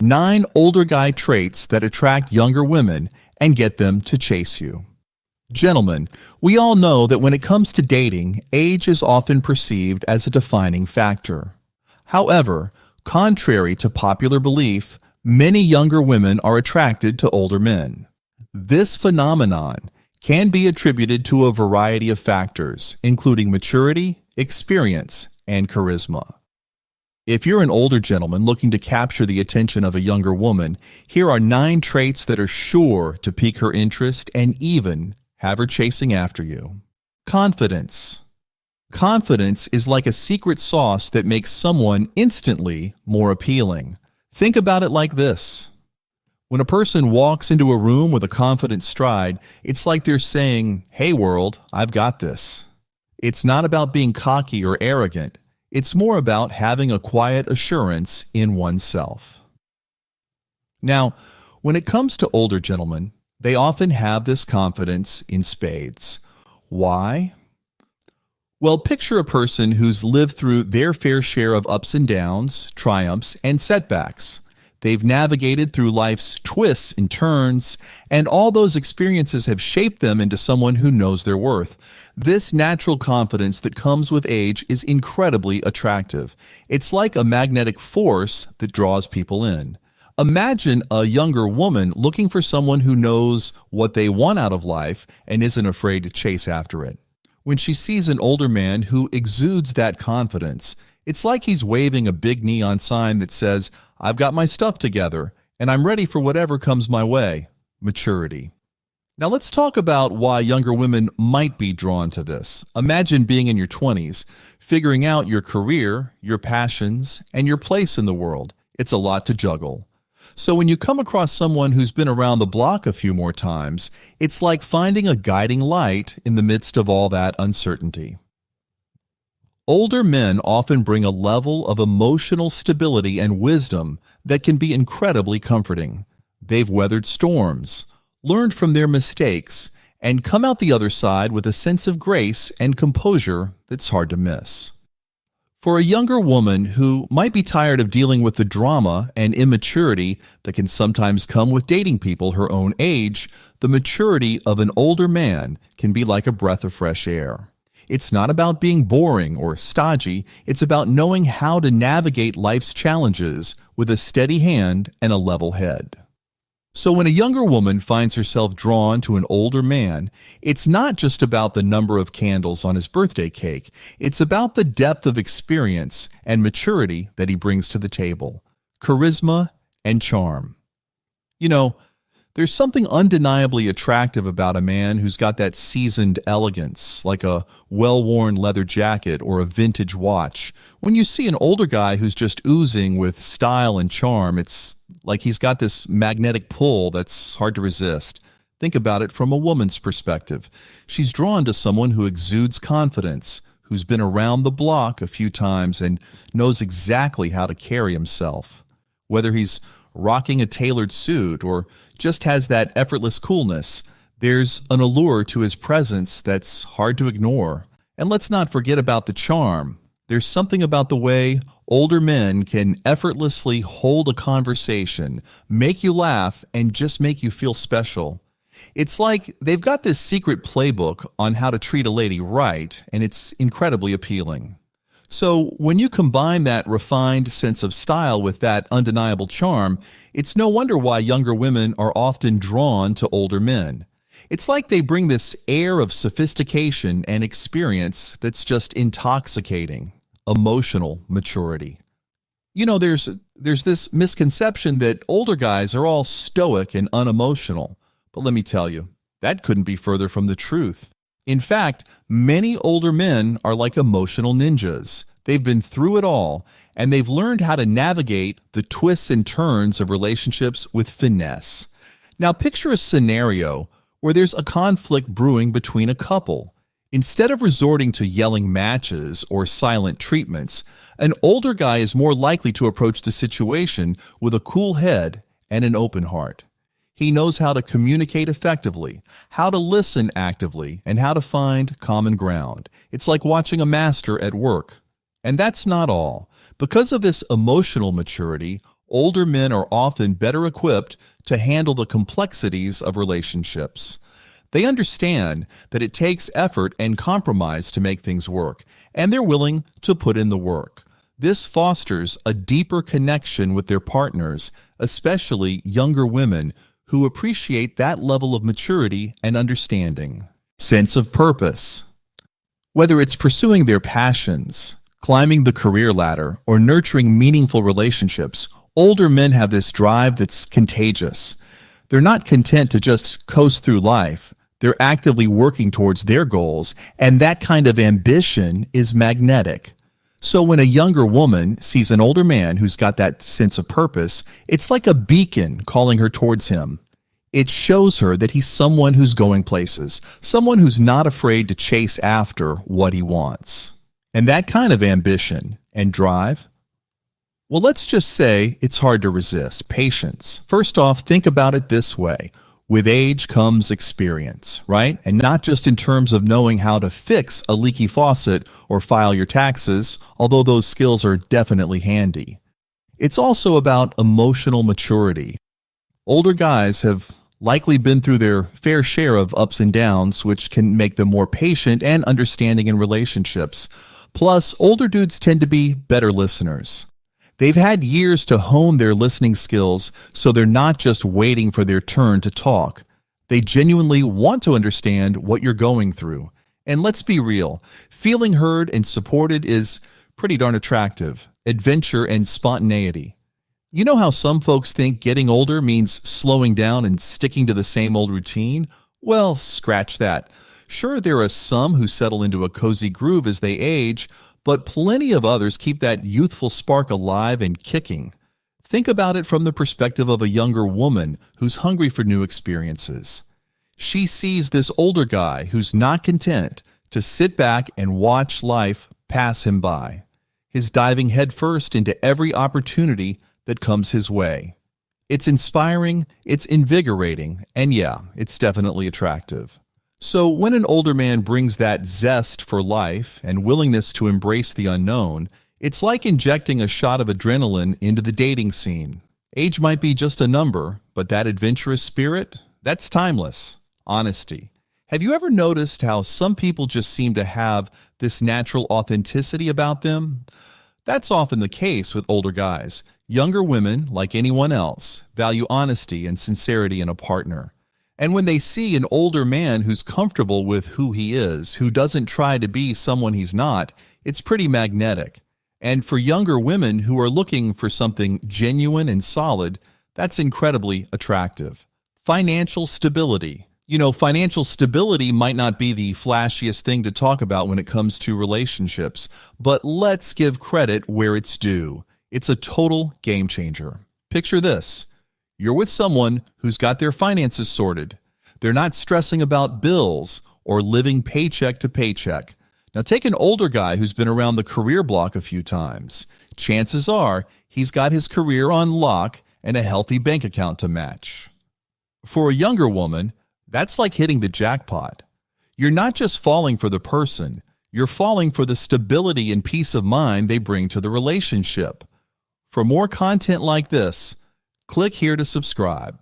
9 older guy traits that attract younger women and get them to chase you. Gentlemen, we all know that when it comes to dating, age is often perceived as a defining factor. However, contrary to popular belief, many younger women are attracted to older men. This phenomenon can be attributed to a variety of factors, including maturity, experience, and charisma. If you're an older gentleman looking to capture the attention of a younger woman, here are 9 traits that are sure to pique her interest and even have her chasing after you. Confidence. Confidence is like a secret sauce that makes someone instantly more appealing. Think about it like this. When a person walks into a room with a confident stride, it's like they're saying, "Hey world, I've got this." It's not about being cocky or arrogant. It's more about having a quiet assurance in oneself. Now, when it comes to older gentlemen, they often have this confidence in spades. Why? Well, picture a person who's lived through their fair share of ups and downs, triumphs, and setbacks. They've navigated through life's twists and turns, and all those experiences have shaped them into someone who knows their worth. This natural confidence that comes with age is incredibly attractive. It's like a magnetic force that draws people in. Imagine a younger woman looking for someone who knows what they want out of life and isn't afraid to chase after it. When she sees an older man who exudes that confidence, it's like he's waving a big neon sign that says, "I've got my stuff together, and I'm ready for whatever comes my way." Maturity. Now let's talk about why younger women might be drawn to this. Imagine being in your 20s, figuring out your career, your passions, and your place in the world. It's a lot to juggle. So when you come across someone who's been around the block a few more times, it's like finding a guiding light in the midst of all that uncertainty. Older men often bring a level of emotional stability and wisdom that can be incredibly comforting. They've weathered storms, learned from their mistakes, and come out the other side with a sense of grace and composure that's hard to miss. For a younger woman who might be tired of dealing with the drama and immaturity that can sometimes come with dating people her own age, the maturity of an older man can be like a breath of fresh air. It's not about being boring or stodgy, it's about knowing how to navigate life's challenges with a steady hand and a level head. So when a younger woman finds herself drawn to an older man, it's not just about the number of candles on his birthday cake. It's about the depth of experience and maturity that he brings to the table, charisma and charm. You know, there's something undeniably attractive about a man who's got that seasoned elegance, like a well-worn leather jacket or a vintage watch. When you see an older guy who's just oozing with style and charm, it's like he's got this magnetic pull that's hard to resist. Think about it from a woman's perspective. She's drawn to someone who exudes confidence, who's been around the block a few times and knows exactly how to carry himself. Whether he's rocking a tailored suit or just has that effortless coolness, there's an allure to his presence that's hard to ignore. And let's not forget about the charm. There's something about the way older men can effortlessly hold a conversation, make you laugh, and just make you feel special. It's like they've got this secret playbook on how to treat a lady right, and it's incredibly appealing. So when you combine that refined sense of style with that undeniable charm, it's no wonder why younger women are often drawn to older men. It's like they bring this air of sophistication and experience that's just intoxicating. Emotional maturity. You know, there's this misconception that older guys are all stoic and unemotional. But let me tell you, that couldn't be further from the truth. In fact, many older men are like emotional ninjas. They've been through it all, and they've learned how to navigate the twists and turns of relationships with finesse. Now picture a scenario where there's a conflict brewing between a couple. Instead of resorting to yelling matches or silent treatments, an older guy is more likely to approach the situation with a cool head and an open heart. He knows how to communicate effectively, how to listen actively, and how to find common ground. It's like watching a master at work. And that's not all. Because of this emotional maturity, Older men are often better equipped to handle the complexities of relationships. They understand that it takes effort and compromise to make things work, and they're willing to put in the work. This fosters a deeper connection with their partners, especially younger women who appreciate that level of maturity and understanding. Sense of purpose. Whether it's pursuing their passions, climbing the career ladder, or nurturing meaningful relationships, older men have this drive that's contagious. They're not content to just coast through life. They're actively working towards their goals, and that kind of ambition is magnetic. So when a younger woman sees an older man who's got that sense of purpose, it's like a beacon calling her towards him. It shows her that he's someone who's going places, someone who's not afraid to chase after what he wants. And that kind of ambition and drive, well, let's just say it's hard to resist. Patience. First off, think about it this way. With age comes experience, right? And not just in terms of knowing how to fix a leaky faucet or file your taxes, although those skills are definitely handy. It's also about emotional maturity. Older guys have likely been through their fair share of ups and downs, which can make them more patient and understanding in relationships. Plus, older dudes tend to be better listeners. They've had years to hone their listening skills, so they're not just waiting for their turn to talk. They genuinely want to understand what you're going through. And let's be real, feeling heard and supported is pretty darn attractive. Adventure and spontaneity. You know how some folks think getting older means slowing down and sticking to the same old routine? Well, scratch that. Sure, there are some who settle into a cozy groove as they age, but plenty of others keep that youthful spark alive and kicking. Think about it from the perspective of a younger woman who's hungry for new experiences. She sees this older guy who's not content to sit back and watch life pass him by. He's diving headfirst into every opportunity that comes his way. It's inspiring, it's invigorating, and yeah, it's definitely attractive. So when an older man brings that zest for life and willingness to embrace the unknown, it's like injecting a shot of adrenaline into the dating scene. Age might be just a number, but that adventurous spirit, that's timeless. Honesty. Have you ever noticed how some people just seem to have this natural authenticity about them? That's often the case with older guys. Younger women, like anyone else, value honesty and sincerity in a partner. And when they see an older man who's comfortable with who he is, who doesn't try to be someone he's not, it's pretty magnetic. And for younger women who are looking for something genuine and solid, that's incredibly attractive. Financial stability. Financial stability might not be the flashiest thing to talk about when it comes to relationships, but let's give credit where it's due. It's a total game changer. Picture this. You're with someone who's got their finances sorted. They're not stressing about bills or living paycheck to paycheck. Now take an older guy who's been around the career block a few times. Chances are he's got his career on lock and a healthy bank account to match. For a younger woman, that's like hitting the jackpot. You're not just falling for the person, you're falling for the stability and peace of mind they bring to the relationship. For more content like this, click here to subscribe.